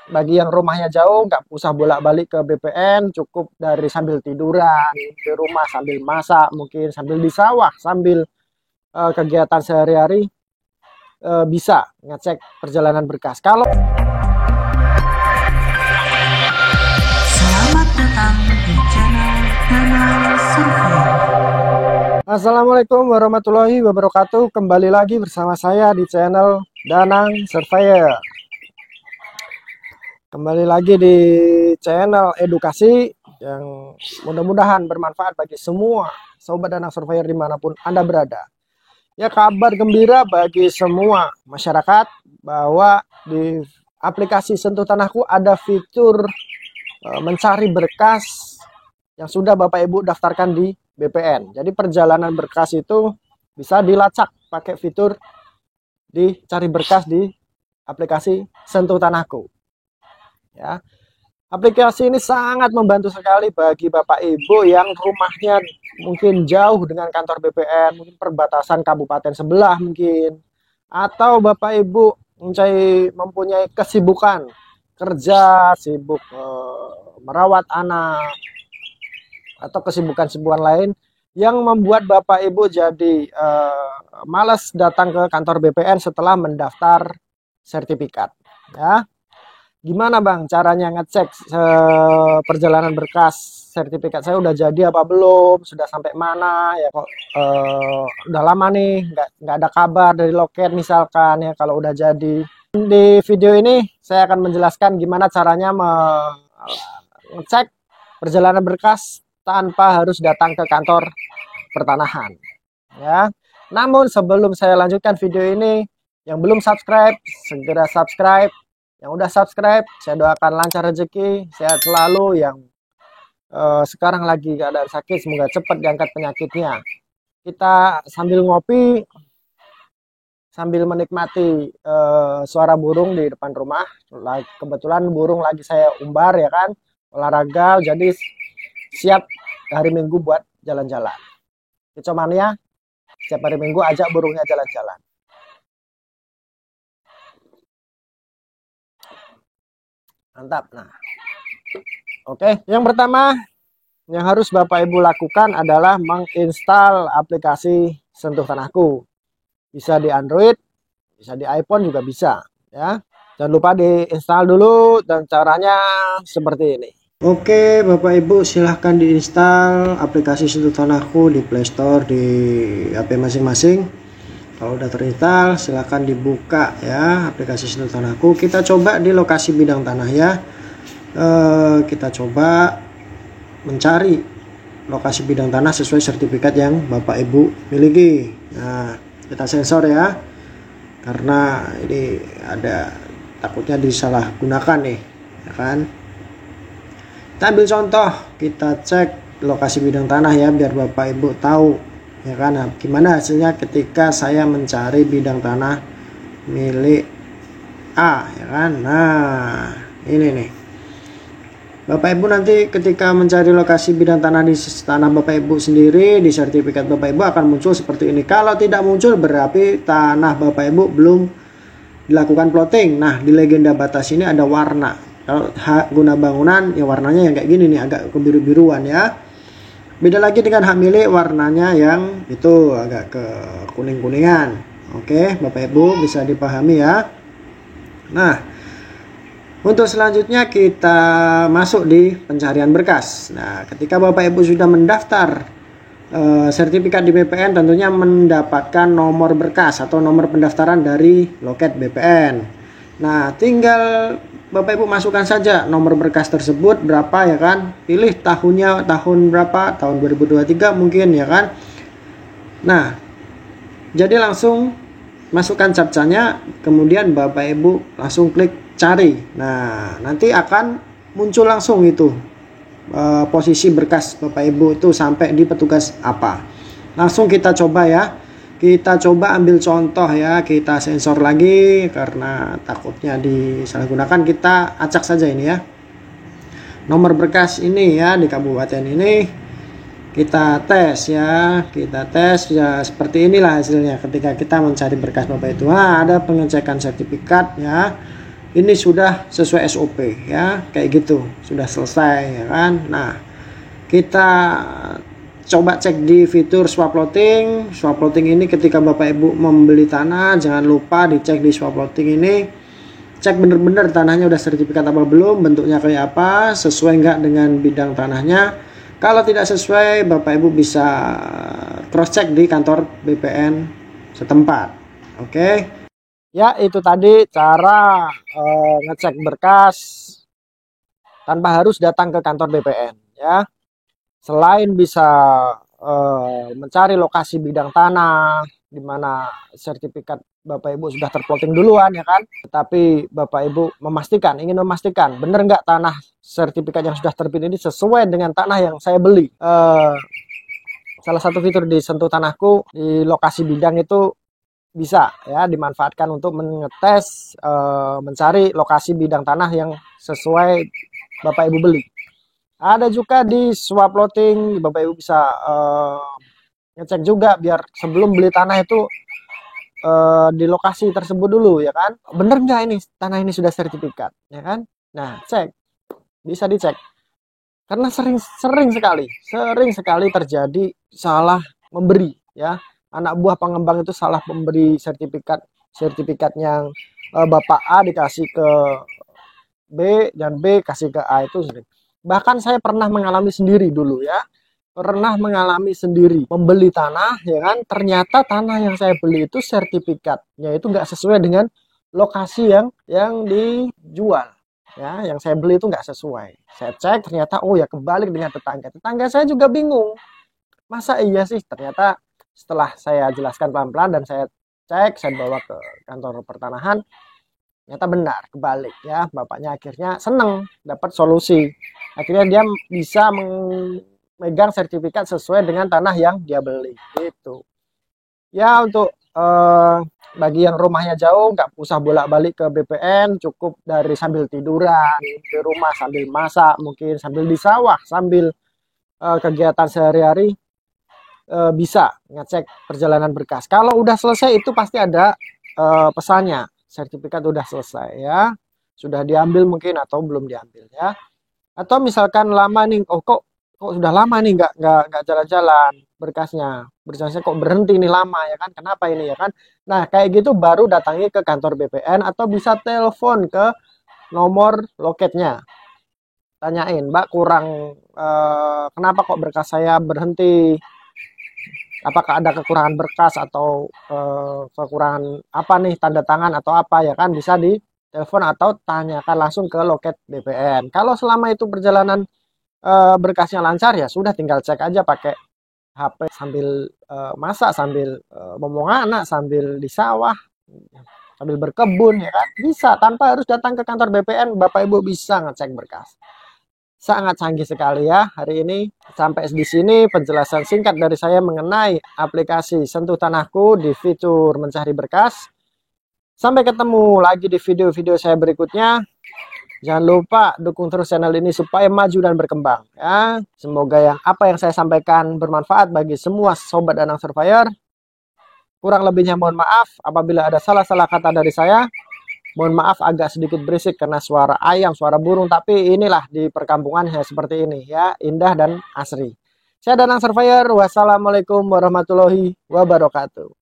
bagi yang rumahnya jauh nggak usah bolak-balik ke BPN, cukup dari sambil tiduran di rumah, sambil masak, mungkin sambil di sawah, sambil kegiatan sehari-hari bisa ngecek perjalanan berkas. Kalau Selamat datang di channel Danang Survei. Assalamualaikum warahmatullahi wabarakatuh. Kembali lagi bersama saya di channel Danang Surveyor. Kembali lagi di channel edukasi yang mudah-mudahan bermanfaat bagi semua sobat Danang Surveyor dimanapun Anda berada. Ya, kabar gembira bagi semua masyarakat bahwa di aplikasi Sentuh Tanahku ada fitur mencari berkas yang sudah Bapak Ibu daftarkan di BPN. Jadi perjalanan berkas itu bisa dilacak pakai fitur dicari berkas di aplikasi Sentuh Tanahku. Ya, aplikasi ini sangat membantu sekali bagi Bapak Ibu yang rumahnya mungkin jauh dengan kantor BPN, mungkin perbatasan kabupaten sebelah mungkin, atau Bapak Ibu mempunyai kesibukan kerja, sibuk merawat anak, atau kesibukan-kesibukan lain yang membuat Bapak Ibu jadi malas datang ke kantor BPN setelah mendaftar sertifikat. Ya, gimana Bang caranya ngecek perjalanan berkas sertifikat saya udah jadi apa belum, sudah sampai mana ya, kok udah lama nih nggak ada kabar dari loket misalkan ya. Kalau udah jadi, di video ini saya akan menjelaskan gimana caranya ngecek perjalanan berkas tanpa harus datang ke kantor pertanahan ya. Namun sebelum saya lanjutkan video ini, yang belum subscribe segera subscribe. Yang udah subscribe, saya doakan lancar rezeki, sehat selalu. Yang sekarang lagi keadaan sakit, semoga cepat diangkat penyakitnya. Kita sambil ngopi, sambil menikmati suara burung di depan rumah. Kebetulan burung lagi saya umbar ya kan, olahraga, jadi siap hari Minggu buat jalan-jalan. Kicomania, setiap hari Minggu ajak burungnya jalan-jalan. Mantap. Nah, oke. Yang pertama yang harus Bapak Ibu lakukan adalah menginstal aplikasi Sentuh Tanahku. Bisa di Android, bisa di iPhone juga bisa. Ya, jangan lupa diinstal dulu, dan caranya seperti ini. Oke, Bapak Ibu silahkan diinstal aplikasi Sentuh Tanahku di Play Store, di HP masing-masing. Kalau udah terinstall, silahkan dibuka ya aplikasi Sentuh Tanahku. Kita coba di lokasi bidang tanah ya. Kita coba mencari lokasi bidang tanah sesuai sertifikat yang Bapak Ibu miliki. Nah, kita sensor ya, karena ini ada takutnya disalahgunakan nih, ya kan? Kita ambil contoh, kita cek lokasi bidang tanah ya, biar Bapak Ibu tahu ya kan. Nah, gimana hasilnya ketika saya mencari bidang tanah milik A ya kan. Nah, ini nih Bapak Ibu, nanti ketika mencari lokasi bidang tanah di tanah Bapak Ibu sendiri, di sertifikat Bapak Ibu akan muncul seperti ini. Kalau tidak muncul berarti tanah Bapak Ibu belum dilakukan plotting. Nah, di legenda batas ini ada warna. Kalau hak guna bangunan ya warnanya yang kayak gini nih, agak kebiru-biruan ya. Beda lagi dengan hak milik, warnanya yang itu agak ke kuning-kuningan. Oke, Bapak Ibu bisa dipahami ya. Nah, untuk selanjutnya kita masuk di pencarian berkas. Nah, ketika Bapak Ibu sudah mendaftar sertifikat di BPN, tentunya mendapatkan nomor berkas atau nomor pendaftaran dari loket BPN. Nah, tinggal Bapak Ibu masukkan saja nomor berkas tersebut berapa ya kan. Pilih tahunnya, tahun berapa, tahun 2023 mungkin ya kan. Nah, jadi langsung masukkan captchanya, kemudian Bapak Ibu langsung klik cari. Nah, nanti akan muncul langsung itu posisi berkas Bapak Ibu itu sampai di petugas apa. Langsung kita coba ya. Kita coba ambil contoh ya, kita sensor lagi karena takutnya disalahgunakan. Kita acak saja ini ya, nomor berkas ini ya, di kabupaten ini. Kita tes ya, seperti inilah hasilnya ketika kita mencari berkas Bapak itu. Nah, ada pengecekan sertifikat ya, ini sudah sesuai SOP ya, kayak gitu, sudah selesai ya kan. Nah, kita coba cek di fitur swap plotting. Swap plotting ini ketika Bapak Ibu membeli tanah, jangan lupa dicek di swap plotting ini. Cek bener-bener tanahnya udah sertifikat apa belum, bentuknya kayak apa, sesuai nggak dengan bidang tanahnya. Kalau tidak sesuai, Bapak Ibu bisa cross check di kantor BPN setempat. Oke. Ya, itu tadi cara ngecek berkas tanpa harus datang ke kantor BPN ya. Selain bisa mencari lokasi bidang tanah di mana sertifikat Bapak Ibu sudah terplotting duluan ya kan, tetapi Bapak Ibu ingin memastikan benar nggak tanah sertifikat yang sudah terbit ini sesuai dengan tanah yang saya beli. Salah satu fitur di Sentuh Tanahku di lokasi bidang itu bisa ya dimanfaatkan untuk mengetes, mencari lokasi bidang tanah yang sesuai Bapak Ibu beli. Ada juga di swap plotting, Bapak Ibu bisa ngecek juga biar sebelum beli tanah itu di lokasi tersebut dulu ya kan. Bener nggak ini tanah ini sudah sertifikat ya kan? Nah, cek. Bisa dicek. Karena sering sekali terjadi salah memberi ya. Anak buah pengembang itu salah memberi sertifikat yang Bapak A dikasih ke B dan B kasih ke A itu sering. Bahkan saya pernah mengalami sendiri dulu ya. Pernah mengalami sendiri membeli tanah ya kan, ternyata tanah yang saya beli itu sertifikatnya itu nggak sesuai dengan lokasi yang dijual ya, yang saya beli itu nggak sesuai. Saya cek ternyata oh ya kebalik dengan tetangga saya juga bingung, masa iya sih. Ternyata setelah saya jelaskan pelan-pelan dan saya cek, saya bawa ke kantor pertanahan, ternyata benar kebalik ya. Bapaknya akhirnya seneng dapat solusi, akhirnya dia bisa megang sertifikat sesuai dengan tanah yang dia beli gitu ya. Untuk bagi yang rumahnya jauh nggak usah bolak-balik ke BPN, cukup dari sambil tiduran di rumah, sambil masak, mungkin sambil di sawah, sambil kegiatan sehari-hari, bisa ngecek perjalanan berkas. Kalau udah selesai itu pasti ada pesannya, sertifikat udah selesai ya, sudah diambil mungkin atau belum diambil ya. Atau misalkan lama nih, oh kok sudah lama nih nggak jalan-jalan berkasnya kok berhenti nih lama ya kan, kenapa ini ya kan. Nah kayak gitu baru datangi ke kantor BPN atau bisa telepon ke nomor loketnya, tanyain, Mbak kurang kenapa kok berkas saya berhenti, apakah ada kekurangan berkas atau kekurangan apa nih, tanda tangan atau apa ya kan, bisa di telepon atau tanyakan langsung ke loket BPN. Kalau selama itu perjalanan berkasnya lancar ya sudah, tinggal cek aja pakai HP sambil masak, sambil ngomong anak, sambil di sawah, sambil berkebun ya kan, bisa tanpa harus datang ke kantor BPN. Bapak Ibu bisa ngecek berkas. Sangat canggih sekali ya hari ini. Sampai di sini penjelasan singkat dari saya mengenai aplikasi Sentuh Tanahku di fitur mencari berkas. Sampai ketemu lagi di video-video saya berikutnya. Jangan lupa dukung terus channel ini supaya maju dan berkembang ya. Semoga apa yang saya sampaikan bermanfaat bagi semua sobat Danang Surveyor. Kurang lebihnya mohon maaf apabila ada salah-salah kata dari saya. Mohon maaf agak sedikit berisik karena suara ayam, suara burung, tapi inilah di perkampungan ya seperti ini ya, indah dan asri. Saya Danang Surveyor. Wassalamualaikum warahmatullahi wabarakatuh.